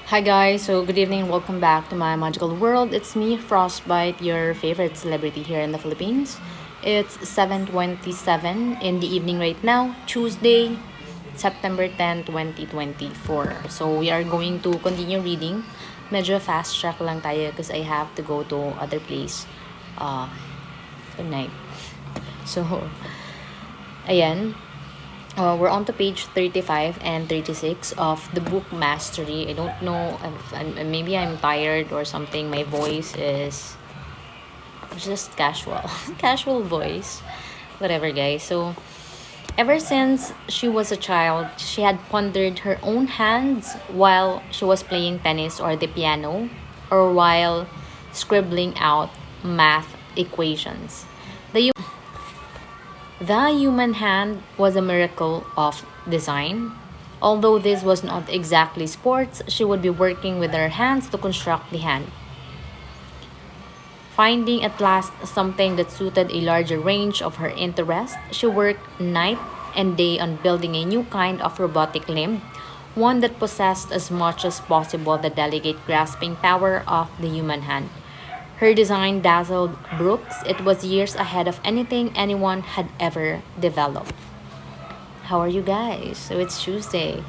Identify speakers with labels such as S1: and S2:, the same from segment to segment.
S1: Hi guys, so good evening and welcome back to my magical world. It's me, Frostbite, your favorite celebrity here in the Philippines. It's 7:27 in the evening right now, Tuesday, September 10, 2024. So we are going to continue reading. Medyo fast track lang tayo because I have to go to other place uh, tonight. So, ayan. We're on to page 35 and 36 of the book Mastery. I don't know if maybe I'm tired or something. My voice is just casual. Casual voice. Whatever, guys. So, ever since she was a child, she had pondered her own hands while she was playing tennis or the piano or while scribbling out math equations. The human hand was a miracle of design. Although this was not exactly sports, she would be working with her hands to construct the hand. Finding at last something that suited a larger range of her interests, she worked night and day on building a new kind of robotic limb, one that possessed as much as possible the delicate grasping power of the human hand. Her design dazzled Brooks. It was years ahead of anything anyone had ever developed. How are you guys? So it's Tuesday.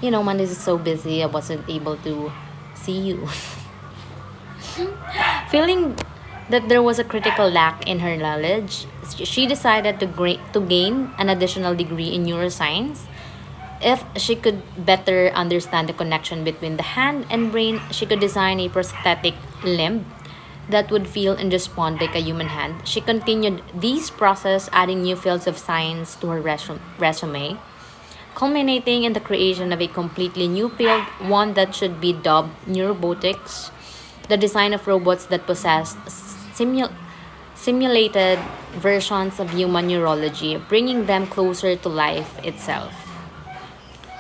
S1: Mondays is so busy, I wasn't able to see you. Feeling that there was a critical lack in her knowledge, she decided to gain an additional degree in neuroscience. If she could better understand the connection between the hand and brain, she could design a prosthetic limb that would feel and respond like a human hand. She continued this process, adding new fields of science to her resume, culminating in the creation of a completely new field, one that should be dubbed neurobotics, the design of robots that possessed simulated versions of human neurology, bringing them closer to life itself.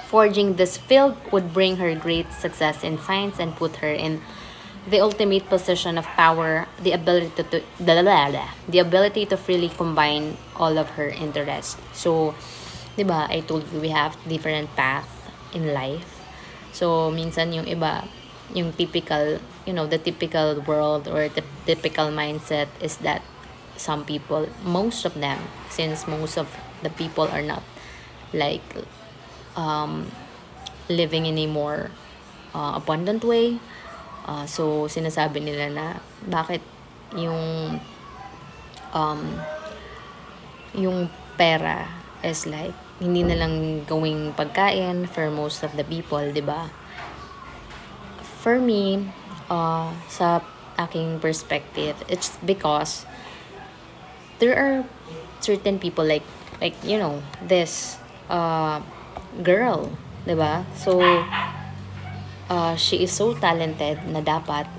S1: Forging this field would bring her great success in science and put her in the ultimate position of power, the ability to freely combine all of her interests. So, 'di ba, I told you we have different paths in life. So, minsan yung iba, yung typical, the typical world or the typical mindset is that some people, most of them, since most of the people are not like um, living in a more abundant way. So, sinasabi nila na bakit yung um, yung pera is like hindi na lang gawing pagkain for most of the people, 'di ba? For me, sa aking perspective, it's because there are certain people like this girl, 'di ba? So she is so talented na dapat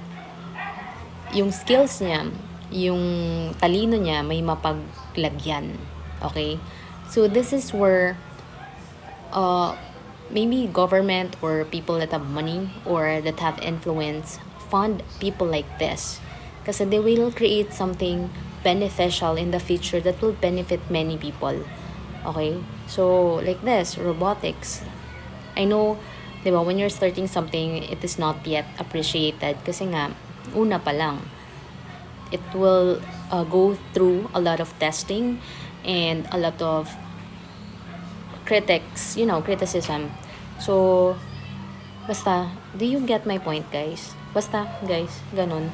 S1: yung skills niya, yung talino niya may mapaglagyan. Okay? So this is where maybe government or people that have money or that have influence fund people like this. Kasi they will create something beneficial in the future that will benefit many people. Okay? So, like this, robotics. I know, di ba, when you're starting something, it is not yet appreciated. Kasi nga, una pa lang, it will go through a lot of testing and a lot of criticism. So, basta, do you get my point, guys? Basta, guys, ganun.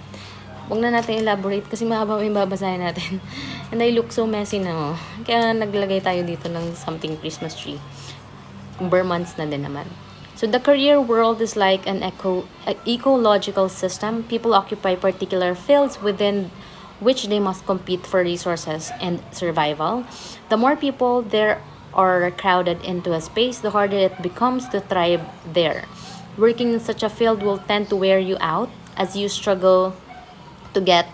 S1: Huwag na natin elaborate kasi mahaba yung babasahin natin. And I look so messy na, oh. Kaya naglagay tayo dito ng something Christmas tree. Bare months na din naman. So the career world is like an ecological system. People occupy particular fields within which they must compete for resources and survival. The more people there are crowded into a space, the harder it becomes to thrive there. Working in such a field will tend to wear you out as you struggle to get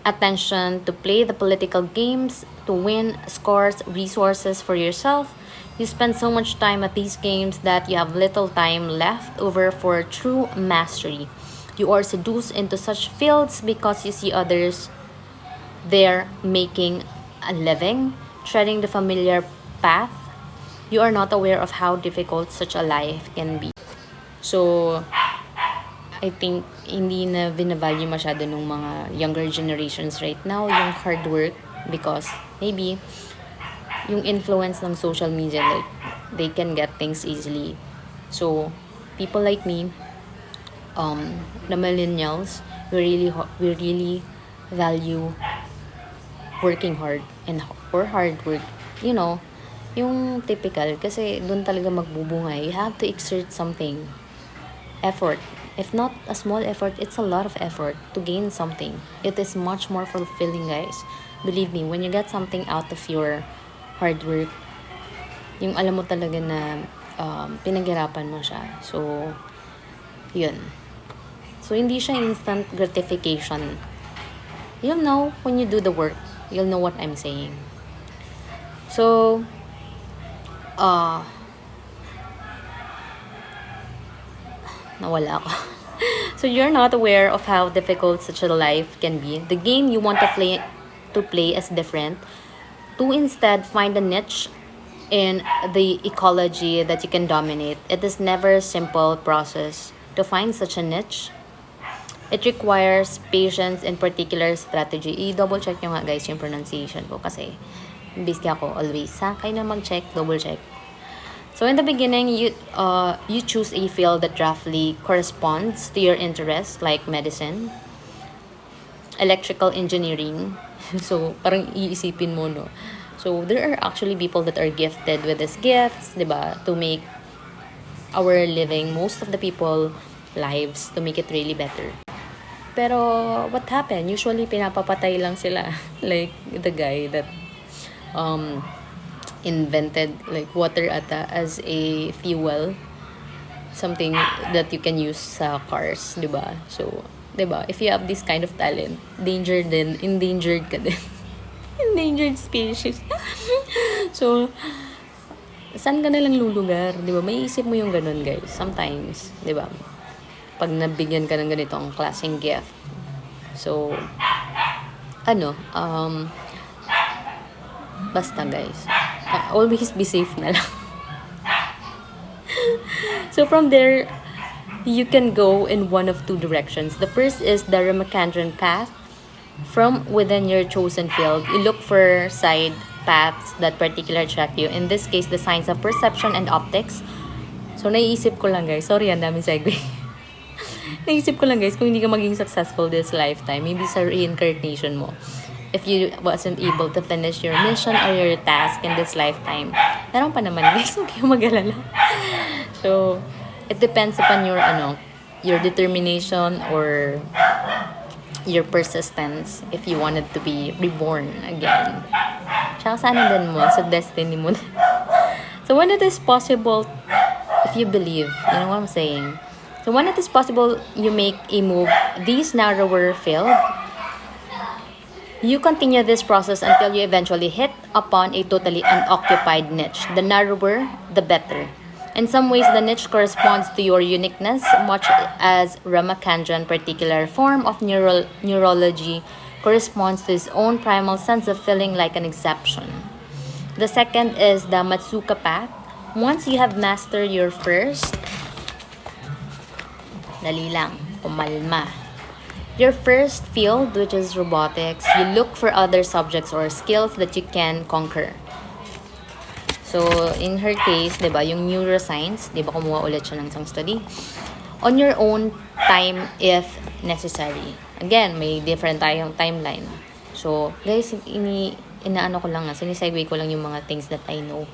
S1: attention, to play the political games, to win scores, resources for yourself. You spend so much time at these games that you have little time left over for true mastery. You are seduced into such fields because you see others there making a living, treading the familiar path. You are not aware of how difficult such a life can be. So, I think hindi na binavalue masyado ng mga younger generations right now yung hard work because maybe yung influence ng social media, like they can get things easily. So people like me, the millennials, we really value working hard and or hard work, you know, yung typical kasi doon talaga magbubungay. You have to exert something, effort. If not a small effort, it's a lot of effort to gain something. It is much more fulfilling, guys. Believe me, when you get something out of your hard work, yung alam mo talaga na pinaghirapan mo siya. So, yun. So, hindi siya instant gratification. You'll know when you do the work. You'll know what I'm saying. So, nawala ako. So you're not aware of how difficult such a life can be. The game you want to play is different. To instead find a niche in the ecology that you can dominate. It is never a simple process to find such a niche. It requires patience and particular strategy. I-double check nyo nga guys yung pronunciation ko kasi busy ako always. Ha? Kayo na mag-check, double check. So in the beginning, you choose a field that roughly corresponds to your interests, like medicine, electrical engineering. So parang iisipin mo, no? So there are actually people that are gifted with these gifts, diba? To make our living, most of the people lives, to make it really better. Pero what happened? Usually pinapapatay lang sila. Like the guy that invented like water ata as a fuel, something that you can use sa cars, 'di ba? So, 'di ba? If you have this kind of talent, endangered ka din. Endangered species. So, saan ka na lang lulugar, 'di ba? May isip mo yung ganun, guys. Sometimes, 'di ba? Pag nabigyan ka ng ganitong klaseng gift. So, basta guys, always be safe na lang. So from there, you can go in one of two directions. The first is the Ramachandran path. From within your chosen field, you look for side paths that particularly attract you. In this case, the science of perception and optics. So naiisip ko lang guys, sorry ang daming segue. Naisip ko lang guys, kung hindi ka maging successful this lifetime, maybe sa reincarnation mo, if you wasn't able to finish your mission or your task in this lifetime, meron pa naman guys, huwag kayong mag-alala. So, it depends upon your determination or your persistence if you wanted to be reborn again. Tsaka sana din mo sa destiny mo. So, when it is possible, if you believe, you know what I'm saying? So, when it is possible, you make a move, these narrower field, you continue this process until you eventually hit upon a totally unoccupied niche. The narrower, the better. In some ways, the niche corresponds to your uniqueness, much as Ramachandran particular form of neurology corresponds to his own primal sense of feeling like an exception. The second is the Matsuka path. Once you have mastered your first, dali lang, kumalma. Your first field, which is robotics, you look for other subjects or skills that you can conquer. So, in her case, 'di ba, yung neuroscience, 'di ba, kumuha ulit siya ng isang study on your own time if necessary. Again, may different tayong timeline. So, guys, inaano ko lang, sinisegue ko lang yung mga things that I know.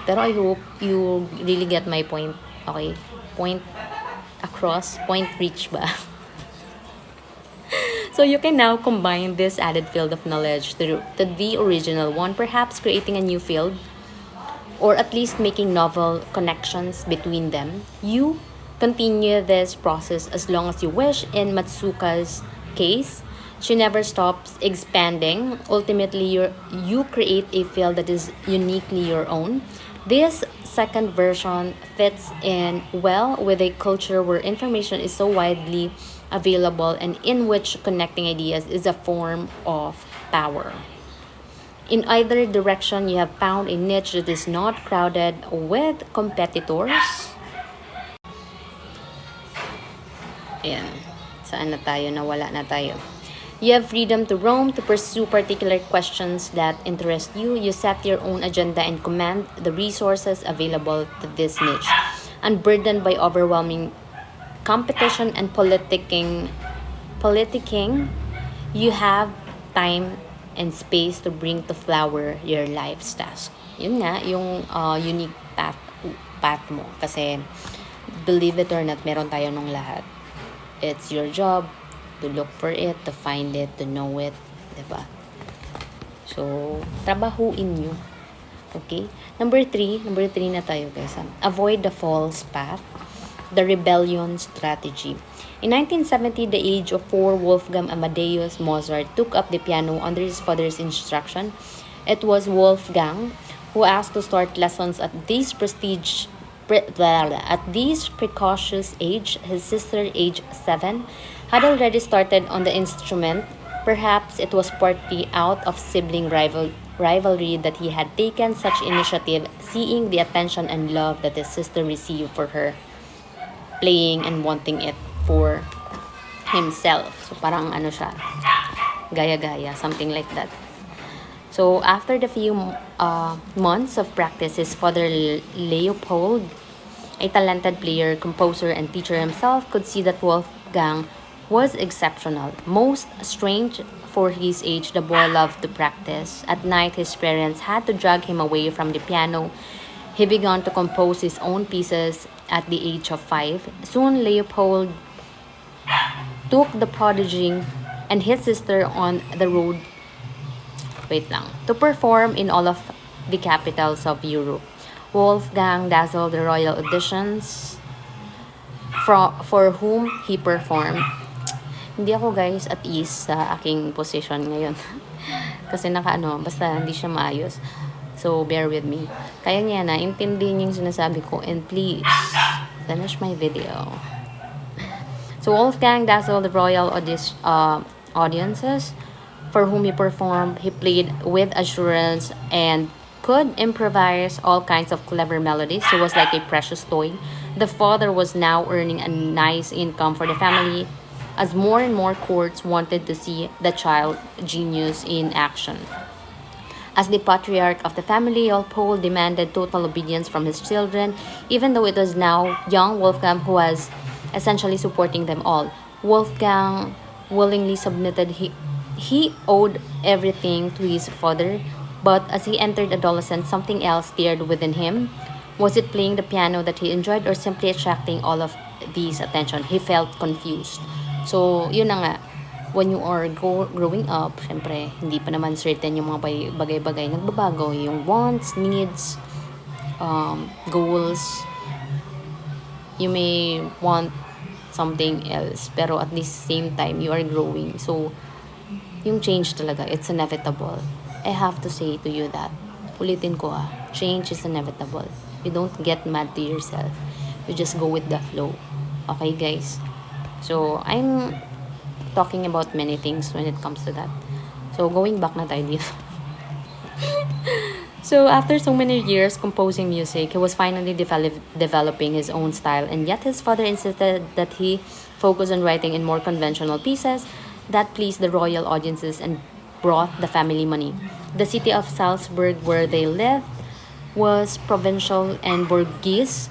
S1: Pero I hope you really get my point. Okay? Point across, point reach ba? So you can now combine this added field of knowledge to the original one, perhaps creating a new field or at least making novel connections between them. You continue this process as long as you wish. In Matsuka's case, she never stops expanding. Ultimately, you create a field that is uniquely your own. This second version fits in well with a culture where information is so widely available and in which connecting ideas is a form of power. In either direction, you have found a niche that is not crowded with competitors Ayan. Saan na tayo? Nawala na tayo. You have freedom to roam, to pursue particular questions that interest you. You set your own agenda and command the resources available to this niche. Unburdened by overwhelming competition and politicking, you have time and space to bring to flower your life's task. Yun nga, yung unique path mo. Kasi, believe it or not, meron tayo nung lahat. It's your job to look for it, to find it, to know it. Diba? So, trabahuin nyo. Okay? Number three na tayo guys. Avoid the false path. The rebellion strategy. In 1970, the age of 4, Wolfgang Amadeus Mozart took up the piano under his father's instruction. It was Wolfgang who asked to start lessons at this precocious age. His sister, age 7, had already started on the instrument. Perhaps it was partly out of sibling rivalry that he had taken such initiative, seeing the attention and love that his sister received for her playing and wanting it for himself. So parang ano siya, gaya-gaya, something like that. So after the few months of practice, his father Leopold, a talented player, composer, and teacher himself, could see that Wolfgang was exceptional. Most strange for his age, the boy loved to practice. At night, his parents had to drag him away from the piano. He began to compose his own pieces at the age of 5. Soon, Leopold took the prodigy and his sister on the road to perform in all of the capitals of Europe. Wolfgang dazzled the royal auditions for whom he performed. Hindi ako guys at ease sa aking position ngayon. Kasi basta hindi siya maayos. So, bear with me. Kaya niya na, intindihin yung sinasabi ko. And please, finish my video. So, Wolfgang dazzled the royal audiences for whom he performed. He played with assurance and could improvise all kinds of clever melodies. He was like a precious toy. The father was now earning a nice income for the family as more and more courts wanted to see the child genius in action. As the patriarch of the family, Leopold demanded total obedience from his children, even though it was now young Wolfgang who was essentially supporting them all. Wolfgang willingly submitted. He owed everything to his father, but as he entered adolescence, something else stirred within him. Was it playing the piano that he enjoyed or simply attracting all of these attention? He felt confused. So, yun na nga. When you are growing up, syempre, hindi pa naman certain yung mga bagay-bagay. Nagbabago yung wants, needs, goals. You may want something else, pero at the same time, you are growing. So, yung change talaga, it's inevitable. I have to say to you that, ulitin ko change is inevitable. You don't get mad to yourself. You just go with the flow. Okay, guys? So, I'm talking about many things when it comes to that. So, going back na tayo dito. So, after so many years composing music, he was finally developing his own style, and yet his father insisted that he focus on writing in more conventional pieces that pleased the royal audiences and brought the family money. The city of Salzburg, where they lived, was provincial and Borghese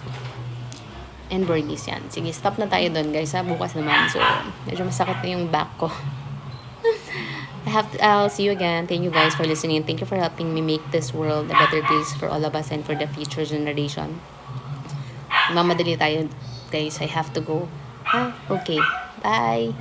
S1: yan. Sige, stop na tayo doon guys bukas naman. So, medyo masakit na yung back ko. I'll see you again. Thank you guys for listening. Thank you for helping me make this world a better place for all of us and for the future generation. Mamadali tayo guys. I have to go. Okay. Bye.